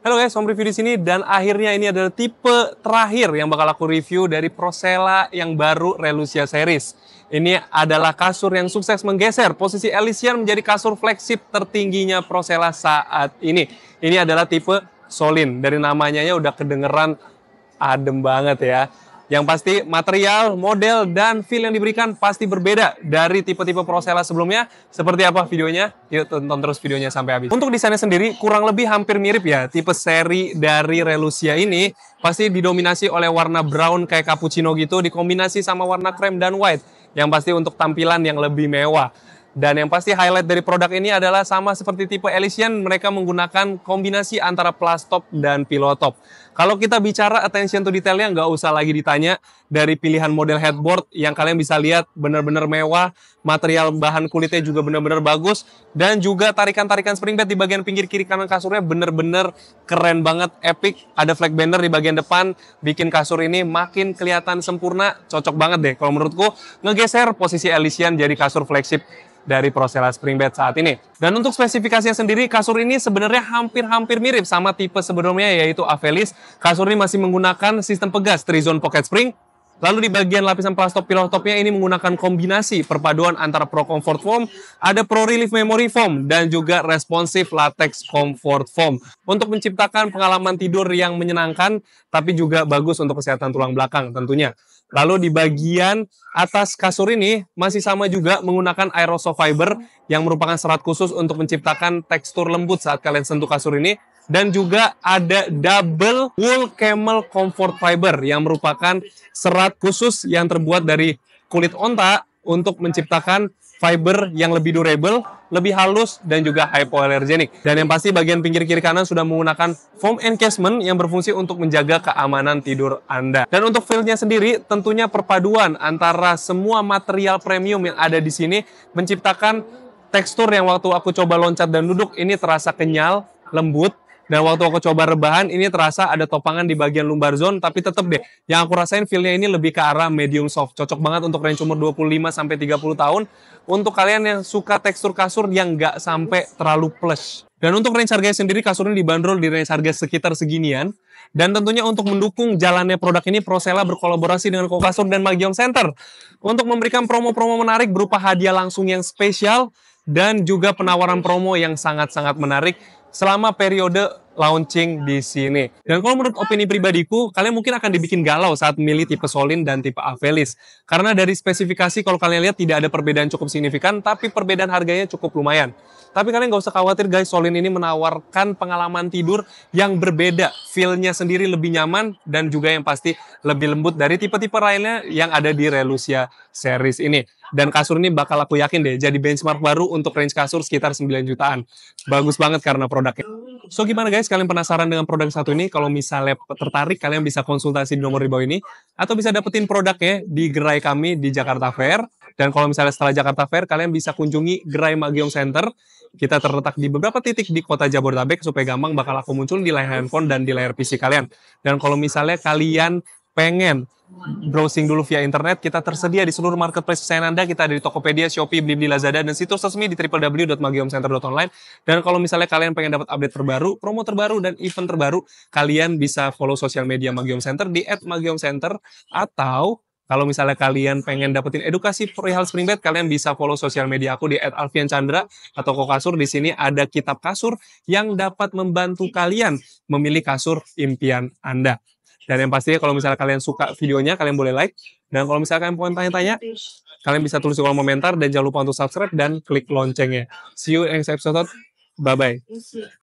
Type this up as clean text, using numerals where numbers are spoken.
Halo guys, home review di sini dan akhirnya ini adalah tipe terakhir yang bakal aku review dari Prosela yang baru Relucia series. Ini adalah kasur yang sukses menggeser posisi Elysian menjadi kasur flagship tertingginya Prosela saat ini. Ini adalah tipe Solin. Dari namanya udah kedengeran adem banget ya. Yang pasti material, model, dan feel yang diberikan pasti berbeda dari tipe-tipe Prosela sebelumnya. Seperti apa videonya? Yuk tonton terus videonya sampai habis. Untuk desainnya sendiri kurang lebih hampir mirip ya. Tipe seri dari Relucia ini pasti didominasi oleh warna brown kayak cappuccino gitu, dikombinasi sama warna krem dan white. Yang pasti untuk tampilan yang lebih mewah. Dan yang pasti highlight dari produk ini adalah sama seperti tipe Elysian, mereka menggunakan kombinasi antara plus top dan pillow top. Kalau kita bicara attention to detailnya, nggak usah lagi ditanya. Dari pilihan model headboard yang kalian bisa lihat benar-benar mewah, material bahan kulitnya juga benar-benar bagus, dan juga tarikan-tarikan spring bed di bagian pinggir kiri kanan kasurnya benar-benar keren banget, epic. Ada flag banner di bagian depan, bikin kasur ini makin kelihatan sempurna, cocok banget deh. Kalau menurutku, ngegeser posisi Elysian jadi kasur flagship dari Prosela Spring Bed saat ini. Dan untuk spesifikasinya sendiri, kasur ini sebenarnya hampir-hampir mirip sama tipe sebelumnya yaitu Avelis. Kasur ini masih menggunakan sistem pegas 3-zone pocket spring. Lalu di bagian lapisan plastik pillow topnya ini menggunakan kombinasi perpaduan antara Pro Comfort Foam, ada Pro Relief Memory Foam, dan juga Responsive Latex Comfort Foam. Untuk menciptakan pengalaman tidur yang menyenangkan, tapi juga bagus untuk kesehatan tulang belakang tentunya. Lalu di bagian atas kasur ini masih sama juga menggunakan aerosol fiber yang merupakan serat khusus untuk menciptakan tekstur lembut saat kalian sentuh kasur ini. Dan juga ada double wool camel comfort fiber yang merupakan serat khusus yang terbuat dari kulit onta untuk menciptakan fiber yang lebih durable, lebih halus, dan juga hypoallergenic. Dan yang pasti bagian pinggir kiri kanan sudah menggunakan foam encasement yang berfungsi untuk menjaga keamanan tidur Anda. Dan untuk feel-nya sendiri, tentunya perpaduan antara semua material premium yang ada di sini menciptakan tekstur yang waktu aku coba loncat dan duduk ini terasa kenyal, lembut. Dan waktu aku coba rebahan, ini terasa ada topangan di bagian lumbar zone, tapi tetap deh, yang aku rasain feel-nya ini lebih ke arah medium soft. Cocok banget untuk range umur 25-30 tahun, untuk kalian yang suka tekstur kasur yang nggak sampai terlalu plush. Dan untuk range harganya sendiri, kasur ini dibanderol di range harga sekitar seginian. Dan tentunya untuk mendukung jalannya produk ini, Prosela berkolaborasi dengan Kokasur dan Magiom Center untuk memberikan promo-promo menarik berupa hadiah langsung yang spesial, dan juga penawaran promo yang sangat-sangat menarik selama periode launching di sini. Dan kalau menurut opini pribadiku, kalian mungkin akan dibikin galau saat memilih tipe Solin dan tipe Avelis. Karena dari spesifikasi kalau kalian lihat tidak ada perbedaan cukup signifikan, tapi perbedaan harganya cukup lumayan. Tapi kalian nggak usah khawatir guys, Solin ini menawarkan pengalaman tidur yang berbeda. Feel-nya sendiri lebih nyaman dan juga yang pasti lebih lembut dari tipe-tipe lainnya yang ada di Relucia series ini. Dan kasur ini bakal aku yakin deh jadi benchmark baru untuk range kasur sekitar 9 jutaan. Bagus banget karena produknya. So gimana guys, kalian penasaran dengan produk satu ini? Kalau misalnya tertarik, kalian bisa konsultasi di nomor di bawah ini. Atau bisa dapetin produknya di gerai kami di Jakarta Fair. Dan kalau misalnya setelah Jakarta Fair, kalian bisa kunjungi gerai Magiom Center. Kita terletak di beberapa titik di kota Jabodetabek supaya gampang bakal aku muncul di layar handphone dan di layar PC kalian. Dan kalau misalnya kalian pengen browsing dulu via internet, kita tersedia di seluruh marketplace kesayangan Anda. Kita ada di Tokopedia, Shopee, Blibli, Lazada, dan situs resmi di www.magiomcenter.online. Dan kalau misalnya kalian pengen dapat update terbaru, promo terbaru, dan event terbaru, kalian bisa follow sosial media Magiom Center di @magiomcenter. Atau kalau misalnya kalian pengen dapetin edukasi perihal spring bed, kalian bisa follow sosial media aku di @alfianchandra atau Kokasur. Di sini ada kitab kasur yang dapat membantu kalian memilih kasur impian Anda. Dan yang pastinya kalau misalnya kalian suka videonya, kalian boleh like. Dan kalau misalnya kalian pengen tanya-tanya, kalian bisa tulis di kolom komentar. Dan jangan lupa untuk subscribe dan klik loncengnya. See you in next episode. Bye-bye.